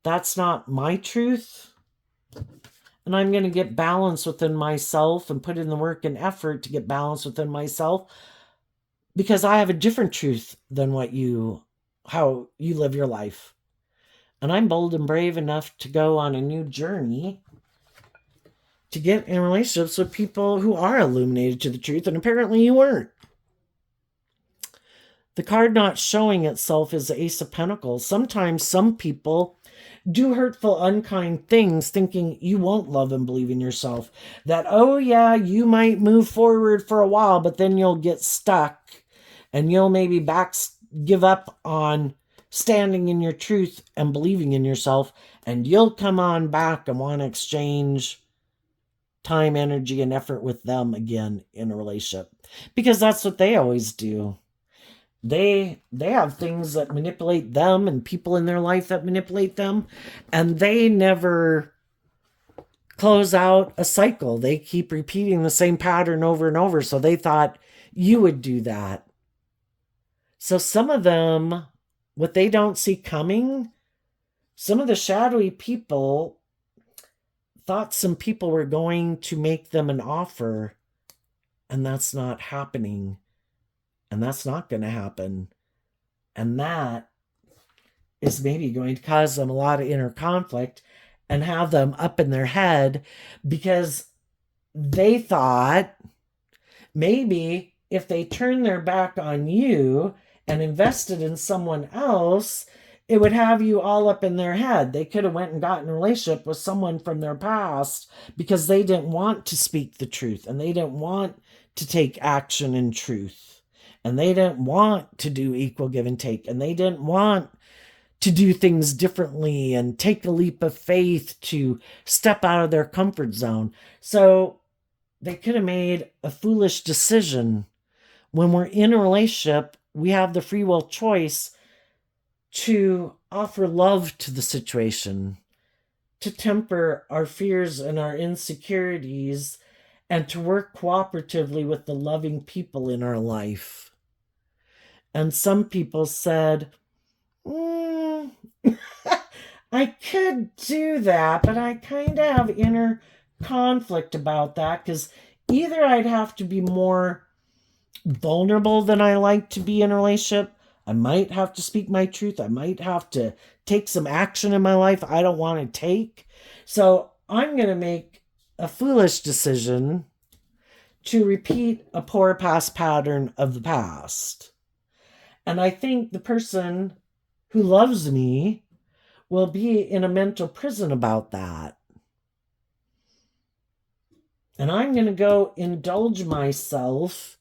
That's not my truth. And I'm going to get balance within myself and put in the work and effort to get balance within myself, because I have a different truth than how you live your life. And I'm bold and brave enough to go on a new journey to get in relationships with people who are illuminated to the truth, and apparently you weren't. The card not showing itself is the Ace of Pentacles. Sometimes some people do hurtful, unkind things thinking you won't love and believe in yourself. That, oh yeah, you might move forward for a while, but then you'll get stuck and you'll maybe give up on standing in your truth and believing in yourself, and you'll come on back and want to exchange time, energy, and effort with them again in a relationship, because that's what they always do. They have things that manipulate them and people in their life that manipulate them, and they never close out a cycle. They keep repeating the same pattern over and over, so they thought you would do that. So some of them, what they don't see coming, some of the shadowy people thought some people were going to make them an offer, and that's not happening. And that's not going to happen. And that is maybe going to cause them a lot of inner conflict and have them up in their head, because they thought maybe if they turned their back on you and invested in someone else, it would have you all up in their head. They could have went and gotten a relationship with someone from their past because they didn't want to speak the truth, and they didn't want to take action in truth. And they didn't want to do equal give and take. And they didn't want to do things differently and take a leap of faith to step out of their comfort zone. So they could have made a foolish decision. When we're in a relationship, we have the free will choice to offer love to the situation, to temper our fears and our insecurities, and to work cooperatively with the loving people in our life. And some people said, I could do that, but I kind of have inner conflict about that, because either I'd have to be more vulnerable than I like to be in a relationship. I might have to speak my truth. I might have to take some action in my life I don't want to take. So I'm going to make a foolish decision to repeat a poor past pattern of the past. And I think the person who loves me will be in a mental prison about that. And I'm going to go indulge myself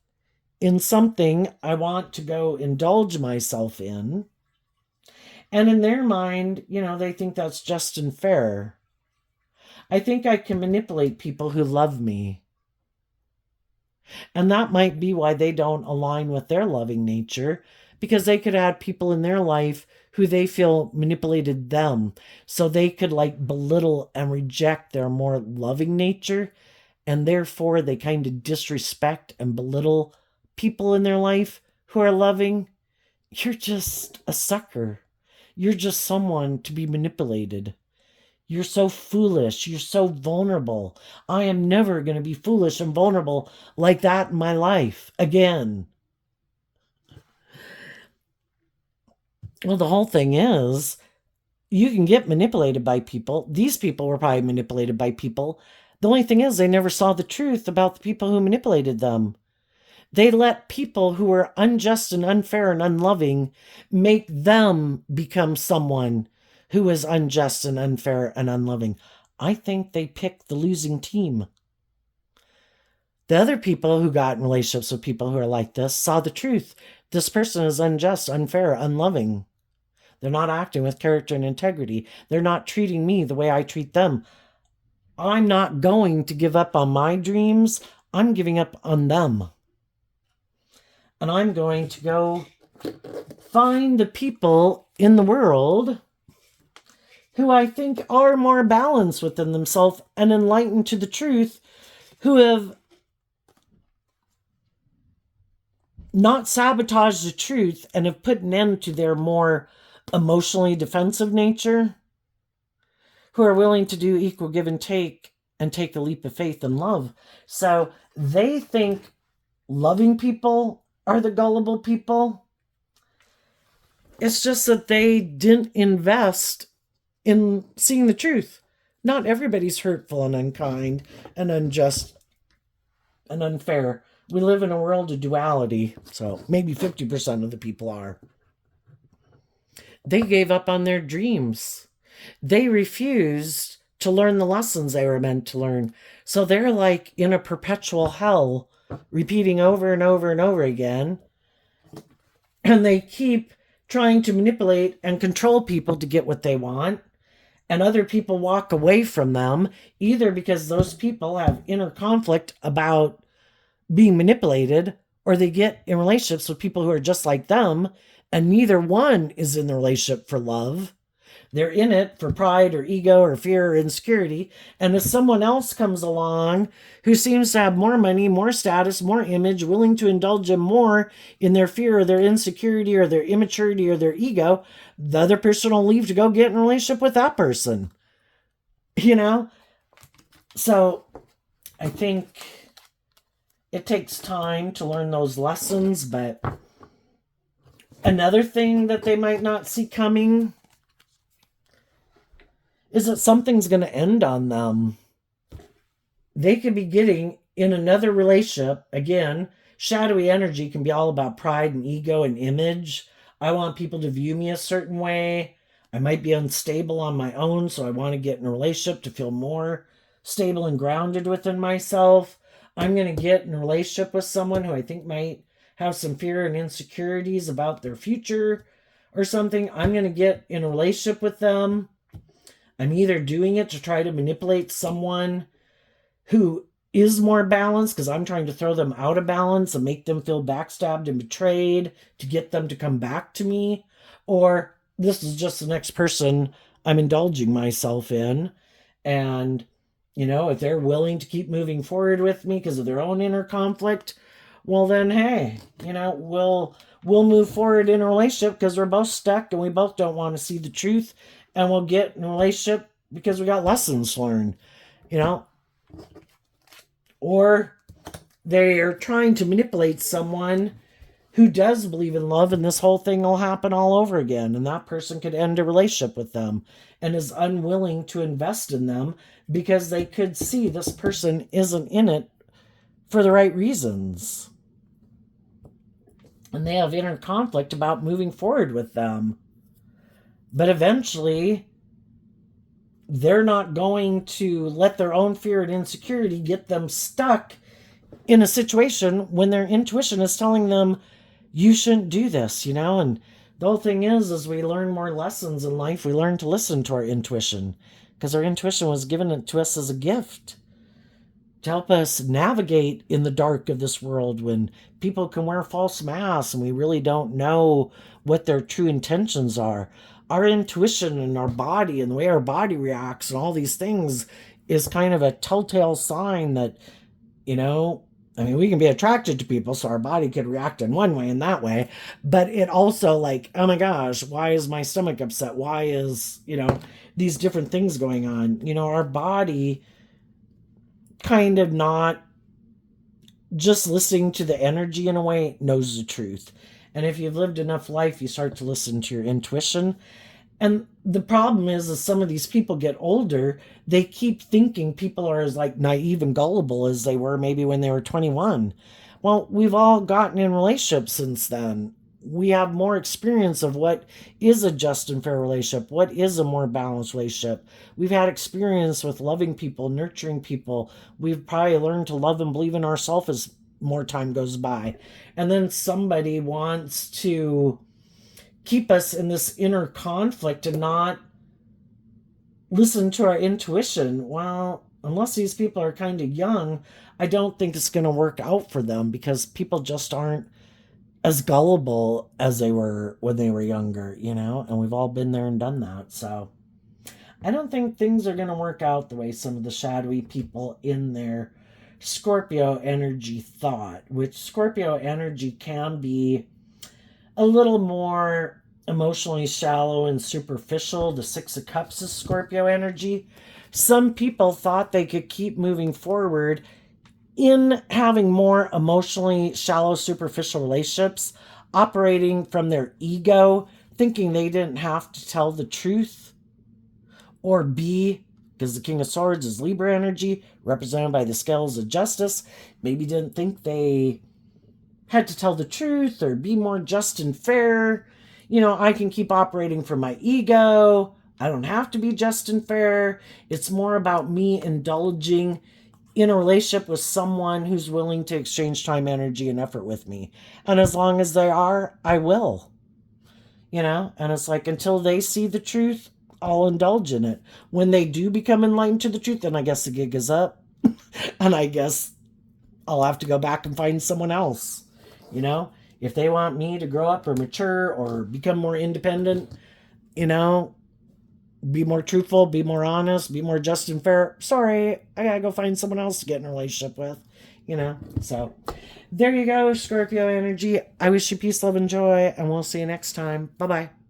in something I want to go indulge myself in. And in their mind, they think that's just and fair. I think I can manipulate people who love me. And that might be why they don't align with their loving nature, because they could add people in their life who they feel manipulated them. So they could belittle and reject their more loving nature. And therefore they kind of disrespect and belittle people in their life who are loving. You're just a sucker. You're just someone to be manipulated. You're so foolish. You're so vulnerable. I am never going to be foolish and vulnerable like that in my life again. Well, the whole thing is, you can get manipulated by people. These people were probably manipulated by people. The only thing is, they never saw the truth about the people who manipulated them. They let people who were unjust and unfair and unloving make them become someone who was unjust and unfair and unloving. I think they picked the losing team. The other people who got in relationships with people who are like this saw the truth. This person is unjust, unfair, unloving. They're not acting with character and integrity. They're not treating me the way I treat them. I'm not going to give up on my dreams. I'm giving up on them. And I'm going to go find the people in the world who I think are more balanced within themselves and enlightened to the truth, who have not sabotage the truth and have put an end to their more emotionally defensive nature, who are willing to do equal give and take a leap of faith and love. So they think loving people are the gullible people. It's just that they didn't invest in seeing the truth. Not everybody's hurtful and unkind and unjust and unfair. We live in a world of duality, so maybe 50% of the people are. They gave up on their dreams. They refused to learn the lessons they were meant to learn. So they're like in a perpetual hell, repeating over and over and over again. And they keep trying to manipulate and control people to get what they want. And other people walk away from them, either because those people have inner conflict about being manipulated, or they get in relationships with people who are just like them, and neither one is in the relationship for love. They're in it for pride or ego or fear or insecurity. And if someone else comes along who seems to have more money, more status, more image, willing to indulge them more in their fear or their insecurity or their immaturity or their ego, the other person will leave to go get in a relationship with that person. You know? So I think it takes time to learn those lessons, but another thing that they might not see coming is that something's going to end on them. They could be getting in another relationship. Again, shadowy energy can be all about pride and ego and image. I want people to view me a certain way. I might be unstable on my own, so I want to get in a relationship to feel more stable and grounded within myself. I'm going to get in a relationship with someone who I think might have some fear and insecurities about their future or something. I'm going to get in a relationship with them. I'm either doing it to try to manipulate someone who is more balanced because I'm trying to throw them out of balance and make them feel backstabbed and betrayed to get them to come back to me. Or this is just the next person I'm indulging myself in. And, you know, if they're willing to keep moving forward with me because of their own inner conflict, well then, hey, you know, we'll move forward in a relationship because we're both stuck and we both don't want to see the truth. And we'll get in a relationship because we got lessons learned, you know. Or they are trying to manipulate someone who does believe in love, and this whole thing will happen all over again. And that person could end a relationship with them and is unwilling to invest in them because they could see this person isn't in it for the right reasons. And they have inner conflict about moving forward with them. But eventually, they're not going to let their own fear and insecurity get them stuck in a situation when their intuition is telling them, you shouldn't do this, you know? And the whole thing is, as we learn more lessons in life, we learn to listen to our intuition because our intuition was given to us as a gift to help us navigate in the dark of this world when people can wear false masks and we really don't know what their true intentions are. Our intuition and our body and the way our body reacts and all these things is kind of a telltale sign that, you know, I mean, we can be attracted to people, so our body could react in one way and that way, but it also like, oh my gosh, why is my stomach upset? Why is, you know, these different things going on? You know, our body kind of not just listening to the energy in a way knows the truth. And if you've lived enough life, you start to listen to your intuition. And the problem is, as some of these people get older, they keep thinking people are as like naive and gullible as they were maybe when they were 21. Well, we've all gotten in relationships since then. We have more experience of what is a just and fair relationship, what is a more balanced relationship. We've had experience with loving people, nurturing people. We've probably learned to love and believe in ourselves as more time goes by. And then somebody wants to keep us in this inner conflict and not listen to our intuition. Well, unless these people are kind of young, I don't think it's going to work out for them because people just aren't as gullible as they were when they were younger, you know, and we've all been there and done that. So I don't think things are going to work out the way some of the shadowy people in there Scorpio energy thought, which Scorpio energy can be a little more emotionally shallow and superficial. The Six of Cups is Scorpio energy. Some people thought they could keep moving forward in having more emotionally shallow, superficial relationships, operating from their ego, thinking they didn't have to tell the truth, or B, because the King of Swords is Libra energy, represented by the scales of justice, maybe didn't think they had to tell the truth or be more just and fair. I can keep operating from my ego. I don't have to be just and fair. It's more about me indulging in a relationship with someone who's willing to exchange time, energy, and effort with me. And as long as they are, I will. And it's like until they see the truth, I'll indulge in it. When they do become enlightened to the truth, then I guess the gig is up. And I guess I'll have to go back and find someone else. If they want me to grow up or mature or become more independent, be more truthful, be more honest, be more just and fair. Sorry, I gotta go find someone else to get in a relationship with. So there you go, Scorpio energy. I wish you peace, love, and joy, and we'll see you next time. Bye-bye.